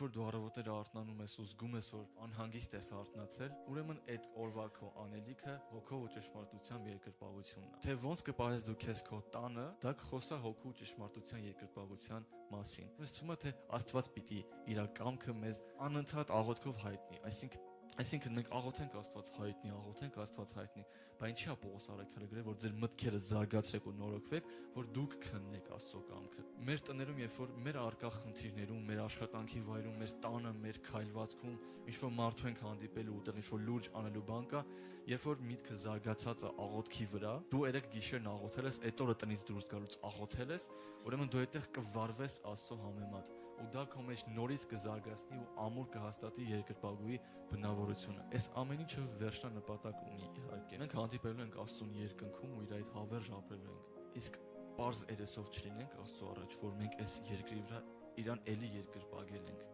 որ դու առավոտերը արթնանում ես ու զգում ես, որ անհանգիստ ես արթնացել, ուրեմն այդ օրվա քո անելիքը հոգով ու ճշմարտությամբ երկրպագությունն է։ Թե ոնց կպահես դու քեզ քո տանը, դա կխոսա հոգու ճշմարտության երկրպագության մասին։ Ինձ թվում է, թե Աստված պիտի իր կամքը մեզ անընդհատ աղոթքով հայտնի, Այսինքն մենք աղոթենք Աստված հայտնի, բայց ինչի՞ է Պողոս առաքյալը գրել, որ ձեր մտքերը զարգացրեք ու նորոգվեք, որ դուք քննեք Աստծո կամքը։ Մեր տներում, երբ որ մեր առկա խնդիրներում, մեր աշխատանքի վայրում, մեր տանը, մեր քայլվածքում ինչ-որ մարդու ենք հանդիպելու ուտեղ ինչ-որ լուրջ անելու բան կա, երբ որ միտքը զարգացած է աղոթքի վրա, դու երեք գիշերն աղոթել ես, այդ օրը տնից դուրս գալուց աղոթել ես, ուրեմն դու այդտեղ կվարվես Աստծո համեմատ, ու դա քո մեջ նորից կզարգացնի ու ամուր կհաստատի երկրպագուի բնավորությունը։ Այս ամեն ինչը վերջնանպատակ ունի իհարկե։ Մենք հանդիպելու ենք Աստծուն երկնքում ու իր այդ հավերժ ապրելու ենք։ Իսկ պարզ երեսով չլինենք Աստծո առաջ, որ մենք այս երկրի վրա իրան էլի երկրպագել ենք։